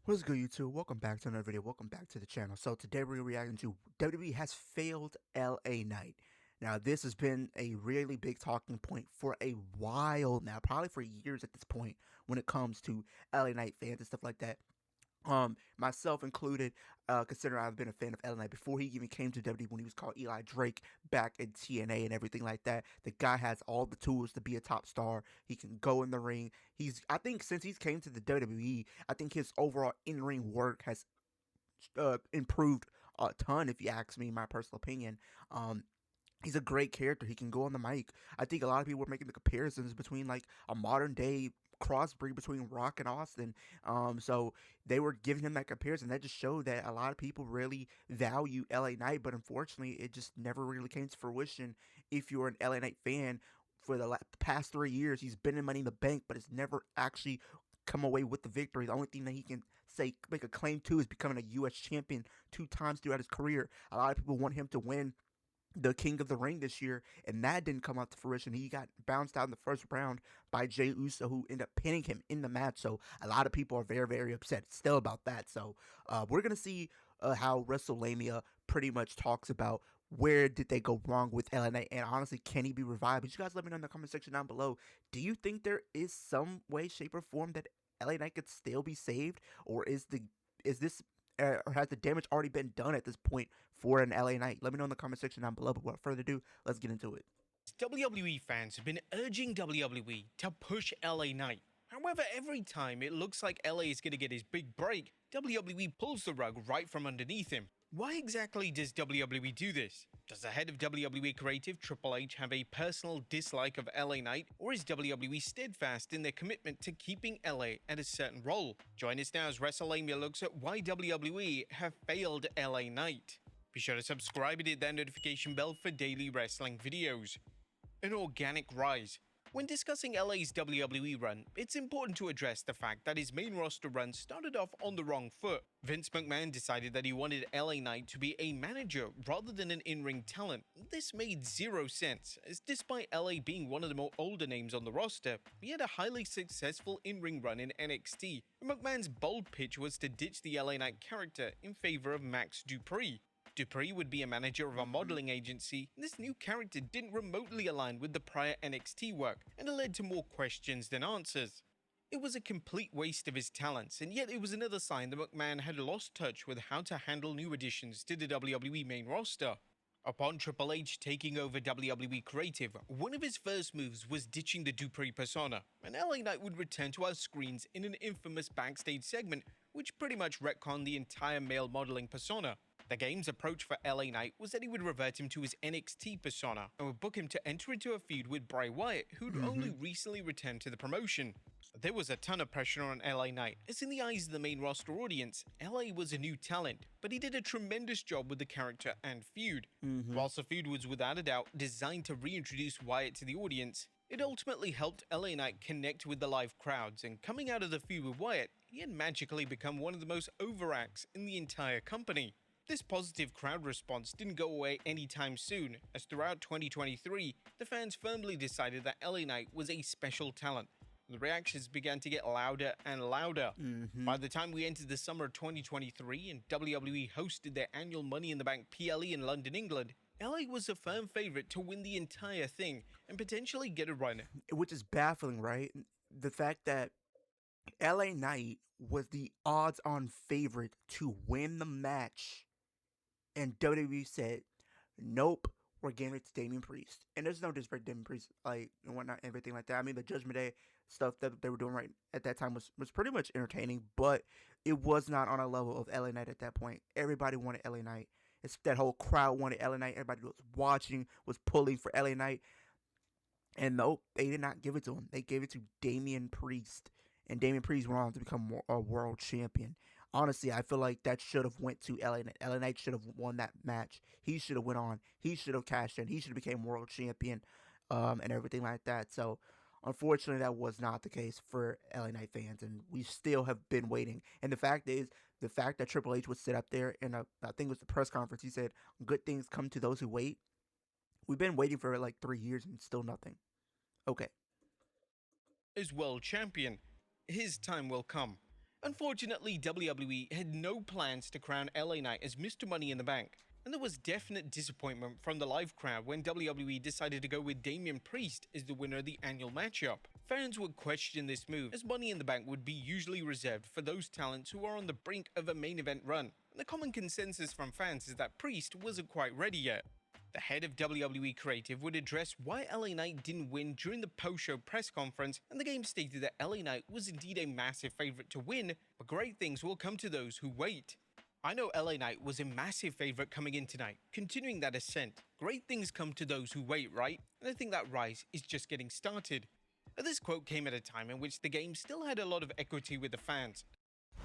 What's good, YouTube? Welcome back to another video. Welcome back to the channel. So today we're reacting to WWE has failed LA Knight. Now this has been a really big talking point for a while now, probably for years at this point when it comes to LA Knight fans and stuff like that. Myself included, considering I've been a fan of LA Knight before he even came to WWE when he was called Eli Drake back in TNA and everything like that. The guy has all the tools to be a top star. He can go in the ring. I think since he's came to the WWE, I think his overall in-ring work has improved a ton, if you ask me, my personal opinion. He's a great character. He can go on the mic. I think a lot of people were making the comparisons between like a modern day crossbreed between Rock and Austin. So they were giving him that comparison. That just showed that a lot of people really value LA Knight, but unfortunately, it just never really came to fruition. If you're an LA Knight fan, for the past 3 years, he's been in Money in the Bank, but it's never actually come away with the victory. The only thing that he can say make a claim to is becoming a U.S. champion 2 times throughout his career. A lot of people want him to win the King of the Ring this year, and that didn't come out to fruition. He got bounced out in the first round by Jey Uso, who ended up pinning him in the match. So a lot of people are very, very upset still about that. So we're gonna see how WrestleMania pretty much talks about where did they go wrong with LA Knight, and honestly, can he be revived? But you guys let me know in the comment section down below. Do you think there is some way, shape, or form that LA Knight could still be saved, or is this or has the damage already been done at this point for an LA Knight? Let me know in the comment section down below. But without further ado, let's get into it. WWE fans have been urging WWE to push LA Knight. However, every time it looks like LA is going to get his big break, WWE pulls the rug right from underneath him. Why exactly does WWE do this? Does the head of WWE Creative, Triple H, have a personal dislike of LA Knight, or is WWE steadfast in their commitment to keeping LA at a certain role? Join us now as WrestleMania looks at why WWE have failed LA Knight. Be sure to subscribe and hit that notification bell for daily wrestling videos. An organic rise. When discussing LA's WWE run, it's important to address the fact that his main roster run started off on the wrong foot. Vince McMahon decided that he wanted LA Knight to be a manager rather than an in-ring talent. This made zero sense, as despite LA being one of the more older names on the roster, he had a highly successful in-ring run in NXT. McMahon's bold pitch was to ditch the LA Knight character in favor of Max Dupree. Dupree would be a manager of a modeling agency, and this new character didn't remotely align with the prior NXT work, and it led to more questions than answers. It was a complete waste of his talents, and yet it was another sign that McMahon had lost touch with how to handle new additions to the WWE main roster. Upon Triple H taking over WWE Creative, one of his first moves was ditching the Dupree persona, and LA Knight would return to our screens in an infamous backstage segment, which pretty much retconned the entire male modeling persona. The game's approach for LA Knight was that he would revert him to his NXT persona and would book him to enter into a feud with Bray Wyatt, who'd only recently returned to the promotion. There was a ton of pressure on LA Knight, as in the eyes of the main roster audience, LA was a new talent, but he did a tremendous job with the character and feud. Whilst the feud was without a doubt designed to reintroduce Wyatt to the audience, it ultimately helped LA Knight connect with the live crowds, and coming out of the feud with Wyatt, he had magically become one of the most over acts in the entire company. This positive crowd response didn't go away anytime soon, as throughout 2023, the fans firmly decided that LA Knight was a special talent. The reactions began to get louder and louder. By the time we entered the summer of 2023 and WWE hosted their annual Money in the Bank PLE in London, England, LA was a firm favorite to win the entire thing and potentially get a run. Which is baffling, right? The fact that LA Knight was the odds-on favorite to win the match, and WWE said, "Nope, we're giving it to Damian Priest." And there's no disrespect to Damian Priest, like and whatnot, everything like that. I mean, the Judgment Day stuff that they were doing right at that time was pretty much entertaining, but it was not on a level of LA Knight at that point. Everybody wanted LA Knight. It's that whole crowd wanted LA Knight. Everybody was watching, was pulling for LA Knight. And nope, they did not give it to him. They gave it to Damian Priest. And Damian Priest went on to become a world champion. Honestly, I feel like that should have went to LA Knight. LA Knight should have won that match. He should have went on. He should have cashed in. He should have became world champion, and everything like that. So, unfortunately, that was not the case for LA Knight fans, and we still have been waiting. And the fact that Triple H would sit up there in I think it was the press conference, he said, "Good things come to those who wait." We've been waiting for like 3 years and still nothing. Okay. As world champion, his time will come. Unfortunately, WWE had no plans to crown LA Knight as Mr. Money in the Bank, and there was definite disappointment from the live crowd when WWE decided to go with Damian Priest as the winner of the annual matchup. Fans would question this move, as Money in the Bank would be usually reserved for those talents who are on the brink of a main event run, and the common consensus from fans is that Priest wasn't quite ready yet. The head of WWE Creative would address why LA Knight didn't win during the post-show press conference, and the game stated that LA Knight was indeed a massive favorite to win, but great things will come to those who wait. I know LA Knight was a massive favorite coming in tonight, continuing that ascent. Great things come to those who wait, right? And I think that rise is just getting started. But this quote came at a time in which the game still had a lot of equity with the fans.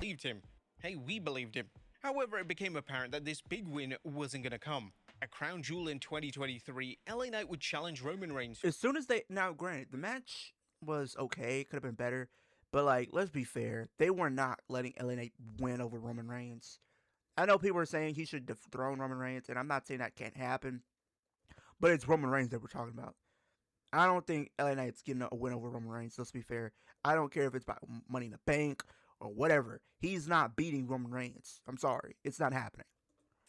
Believed him. Hey, we believed him. However, it became apparent that this big win wasn't gonna come. At Crown Jewel in 2023, LA Knight would challenge Roman Reigns. As soon as they, now granted, the match was okay, could have been better, but like, let's be fair, they were not letting LA Knight win over Roman Reigns. I know people are saying he should dethrone Roman Reigns, and I'm not saying that can't happen, but it's Roman Reigns that we're talking about. I don't think LA Knight's getting a win over Roman Reigns, let's be fair. I don't care if it's about Money in the Bank or whatever. He's not beating Roman Reigns. I'm sorry. It's not happening.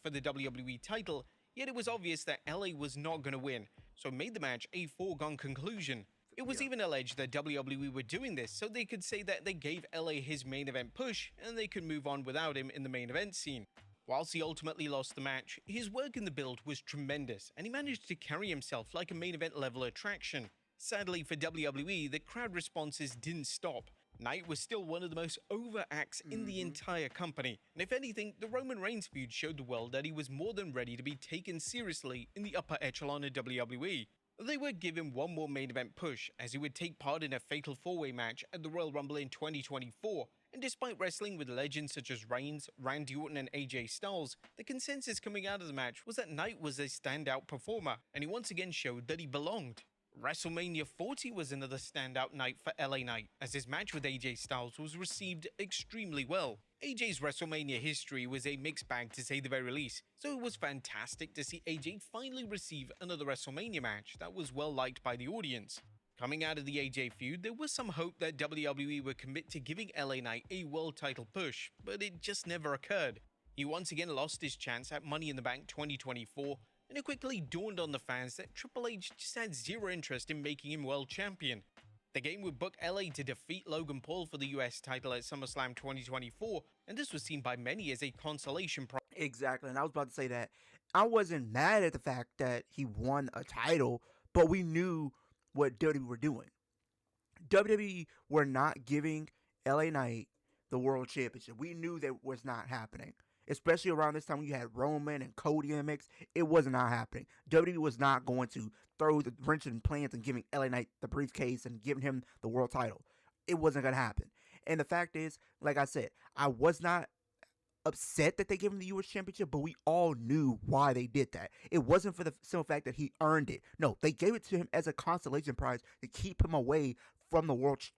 For the WWE title, yet it was obvious that LA was not going to win, so it made the match a foregone conclusion. It was even alleged that WWE were doing this so they could say that they gave LA his main event push and they could move on without him in the main event scene. Whilst he ultimately lost the match, his work in the build was tremendous and he managed to carry himself like a main event level attraction. Sadly for WWE, the crowd responses didn't stop. Knight was still one of the most over acts in the entire company, and if anything, the Roman Reigns feud showed the world that he was more than ready to be taken seriously in the upper echelon of WWE. They would give him one more main event push, as he would take part in a fatal four-way match at the Royal Rumble in 2024, and despite wrestling with legends such as Reigns, Randy Orton and AJ Styles, the consensus coming out of the match was that Knight was a standout performer, and he once again showed that he belonged. WrestleMania 40 was another standout night for LA Knight, as his match with AJ Styles was received extremely well. AJ's WrestleMania history was a mixed bag to say the very least, so it was fantastic to see AJ finally receive another WrestleMania match that was well liked by the audience. Coming out of the AJ feud, there was some hope that WWE would commit to giving LA Knight a world title push, but it just never occurred. He once again lost his chance at Money in the Bank 2024, and it quickly dawned on the fans that Triple H just had zero interest in making him world champion. The game would book LA to defeat Logan Paul for the US title at SummerSlam 2024, and this was seen by many as a consolation prize. Exactly, and I was about to say that. I wasn't mad at the fact that he won a title, but we knew what WWE were doing. WWE were not giving LA Knight the world championship. We knew that was not happening. Especially around this time when you had Roman and Cody in the mix, it was not happening. WWE was not going to throw the wrench in plans and giving LA Knight the briefcase and giving him the world title. It wasn't going to happen. And the fact is, like I said, I was not upset that they gave him the US Championship, but we all knew why they did that. It wasn't for the simple fact that he earned it. No, they gave it to him as a consolation prize to keep him away from the world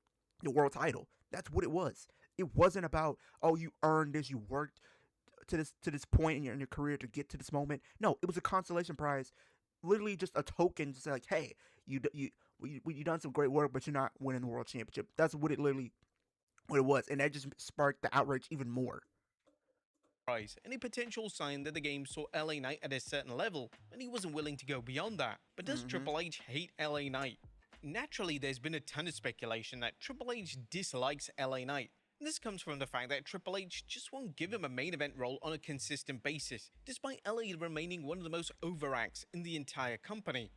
title. That's what it was. It wasn't about, oh, you earned this, you worked to this point in your career to get to this moment. No, it was a consolation prize, literally just a token to say like, hey, you done some great work, but you're not winning the world championship. That's what it was, and that just sparked the outrage even more. And a potential sign that the game saw LA Knight at a certain level, and he wasn't willing to go beyond that. But does Triple H hate LA Knight? Naturally, there's been a ton of speculation that Triple H dislikes LA Knight. And this comes from the fact that Triple H just won't give him a main event role on a consistent basis, despite LA remaining one of the most over acts in the entire company.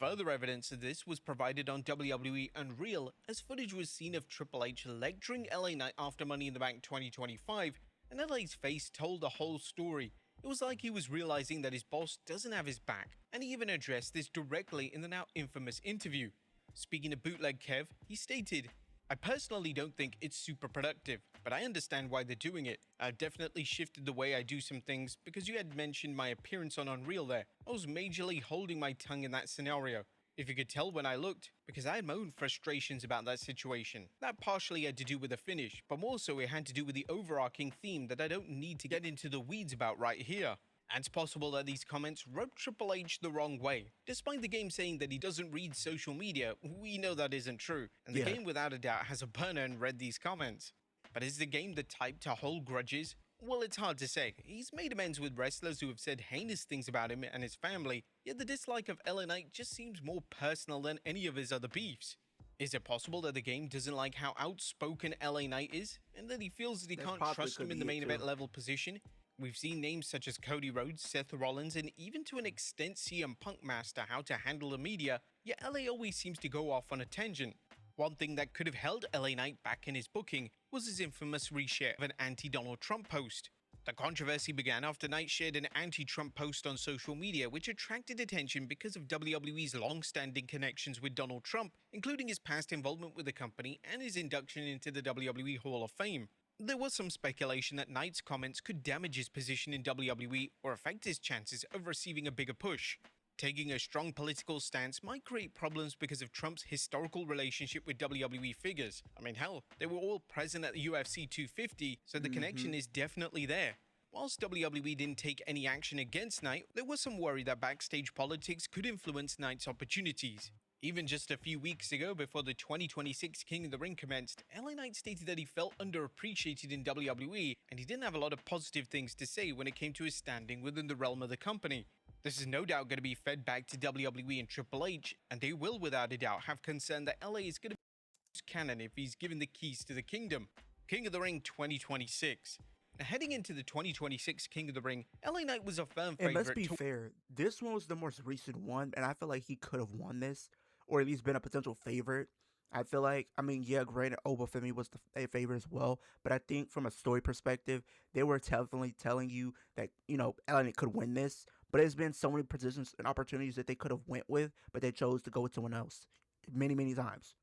Further evidence of this was provided on WWE Unreal, as footage was seen of Triple H lecturing LA Knight after Money in the Bank 2025, and LA's face told the whole story. It was like he was realizing that his boss doesn't have his back, and he even addressed this directly in the now infamous interview. Speaking of Bootleg Kev, he stated, "I personally don't think it's super productive, but I understand why they're doing it. I've definitely shifted the way I do some things because you had mentioned my appearance on Unreal there. I was majorly holding my tongue in that scenario. If you could tell when I looked, because I had my own frustrations about that situation. That partially had to do with the finish, but more so it had to do with the overarching theme that I don't need to get into the weeds about right here." And it's possible that these comments rubbed Triple H the wrong way. Despite the game saying that he doesn't read social media, we know that isn't true, and the game without a doubt has a burner and read these comments. But is the game the type to hold grudges? Well, it's hard to say. He's made amends with wrestlers who have said heinous things about him and his family, yet the dislike of LA Knight just seems more personal than any of his other beefs. Is it possible that the game doesn't like how outspoken LA Knight is, and that he feels that he can't trust him in the main event level position? We've seen names such as Cody Rhodes, Seth Rollins, and even to an extent CM Punk master how to handle the media, yet LA always seems to go off on a tangent. One thing that could have held LA Knight back in his booking was his infamous reshare of an anti-Donald Trump post. The controversy began after Knight shared an anti-Trump post on social media, which attracted attention because of WWE's long-standing connections with Donald Trump, including his past involvement with the company and his induction into the WWE Hall of Fame. There was some speculation that Knight's comments could damage his position in WWE or affect his chances of receiving a bigger push. Taking a strong political stance might create problems because of Trump's historical relationship with WWE figures. I mean, hell, they were all present at the UFC 250, so the connection is definitely there. Whilst WWE didn't take any action against Knight, there was some worry that backstage politics could influence Knight's opportunities. Even just a few weeks ago, before the 2026 King of the Ring commenced, LA Knight stated that he felt underappreciated in WWE, and he didn't have a lot of positive things to say when it came to his standing within the realm of the company. This is no doubt going to be fed back to WWE and Triple H, and they will without a doubt have concern that LA is going to be canon if he's given the keys to the kingdom. King of the Ring 2026. Now, heading into the 2026 King of the Ring, LA Knight was a firm favorite. And let's be fair, this one was the most recent one, and I feel like he could have won this, or at least been a potential favorite. I feel like, I mean, yeah, granted, Obafemi was a favorite as well, but I think from a story perspective, they were definitely telling you that, you know, LA Knight could win this, but there's been so many positions and opportunities that they could have went with, but they chose to go with someone else many, many times.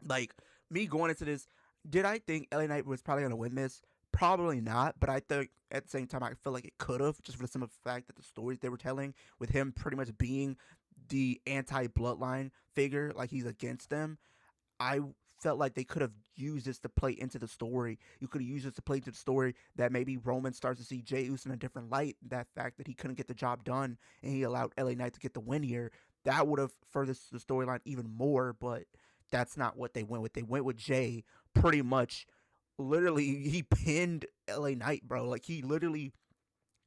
Like, me going into this, did I think LA Knight was probably going to win this? Probably not, but I think at the same time, I feel like it could have, just for the simple fact that the stories they were telling, with him pretty much being the anti-bloodline figure, like he's against them, I felt like they could have used this to play into the story. You could have used this to play into the story that maybe Roman starts to see Jey Uso in a different light. That fact that he couldn't get the job done and he allowed LA Knight to get the win here, that would have furthered the storyline even more, but that's not what they went with. They went with Jey pretty much. Literally, he pinned LA Knight, bro. Like, he literally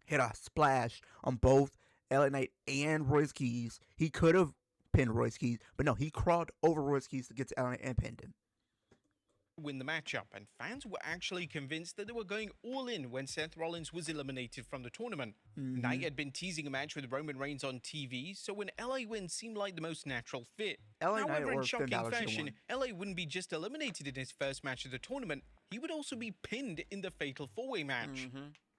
hit a splash on both LA Knight and Royce Keys. He could have pinned Royce Keys, but no, he crawled over Royce Keys to get to LA Knight and pinned him. Win the matchup, and fans were actually convinced that they were going all in when Seth Rollins was eliminated from the tournament. Knight had been teasing a match with Roman Reigns on TV, so when LA wins seemed like the most natural fit. However, in shocking fashion, LA wouldn't be just eliminated in his first match of the tournament, he would also be pinned in the fatal four-way match.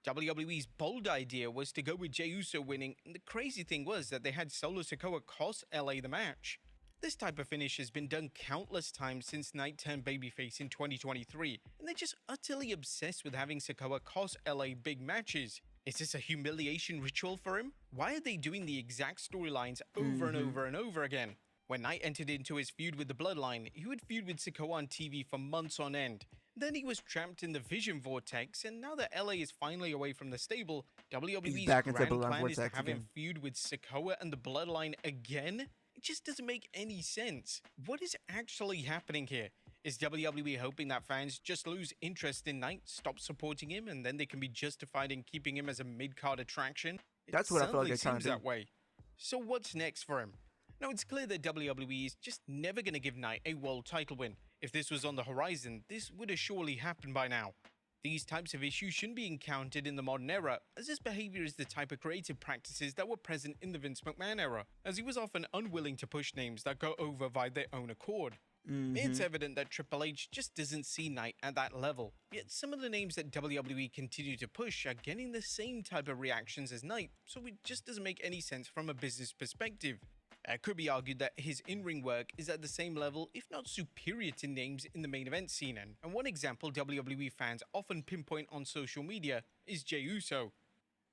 WWE's bold idea was to go with Jey Uso winning, and the crazy thing was that they had Solo Sikoa cost LA the match. This type of finish has been done countless times since Knight turned babyface in 2023, and they're just utterly obsessed with having Sikoa cost LA big matches. Is this a humiliation ritual for him? Why are they doing the exact storylines over and over and over again? When Knight entered into his feud with the Bloodline, he would feud with Sikoa on TV for months on end. Then he was trapped in the Vision Vortex, and now that LA is finally away from the stable, WWE's grand plan is to have him feud with Sikoa and the Bloodline again? It just doesn't make any sense. What is actually happening here? Is WWE hoping that fans just lose interest in Knight, stop supporting him, and then they can be justified in keeping him as a mid-card attraction? That's what I feel like they're trying to do. That way. So what's next for him? Now, it's clear that WWE is just never going to give Knight a world title win. If this was on the horizon, this would have surely happened by now. These types of issues shouldn't be encountered in the modern era, as this behavior is the type of creative practices that were present in the Vince McMahon era, as he was often unwilling to push names that go over by their own accord. It's evident that Triple H just doesn't see Knight at that level, yet some of the names that WWE continue to push are getting the same type of reactions as Knight, so it just doesn't make any sense from a business perspective. It could be argued that his in-ring work is at the same level, if not superior to names in the main event scene, and one example WWE fans often pinpoint on social media is Jey Uso.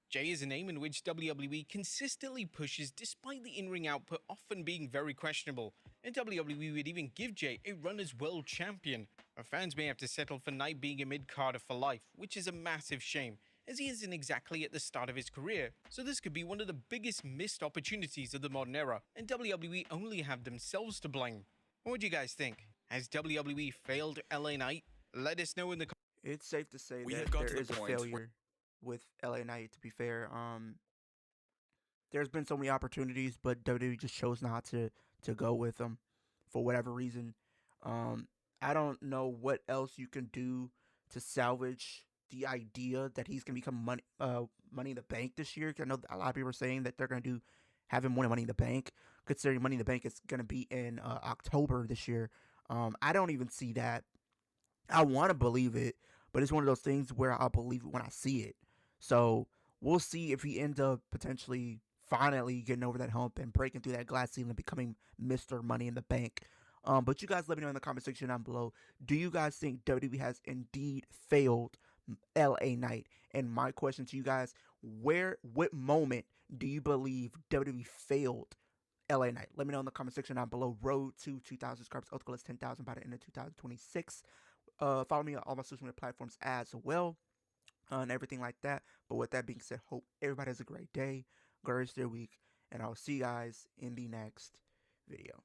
Jey is a name in which WWE consistently pushes despite the in-ring output often being very questionable, and WWE would even give Jey a run as world champion. Fans may have to settle for Knight being a mid-carder for life, which is a massive shame, as he isn't exactly at the start of his career, so this could be one of the biggest missed opportunities of the modern era, and WWE only have themselves to blame. What do you guys think? Has WWE failed LA Knight? Let us know in the comments. It's safe to say We that have got there to the is a point where failure with LA Knight. To be fair, there's been so many opportunities, but WWE just chose not to go with them for whatever reason. Um, I don't know what else you can do to salvage the idea that he's gonna become Money in the Bank this year. 'Cause I know a lot of people are saying that they're gonna do have him win Money in the Bank, considering Money in the Bank is gonna be in October this year. I don't even see that. I want to believe it, but it's one of those things where I'll believe it when I see it. So we'll see if he ends up potentially finally getting over that hump and breaking through that glass ceiling and becoming Mr. Money in the Bank. But you guys let me know in the comment section down below. Do you guys think WWE has indeed failed LA Knight? And my question to you guys, what moment do you believe WWE failed LA Knight? Let me know in the comment section down below. Road to 2,000 subscribers. Ultimate goal is 10,000 by the end of 2026. Follow me on all my social media platforms as well, and everything like that. But with that being said, hope everybody has a great day, great rest of their week, and I'll see you guys in the next video.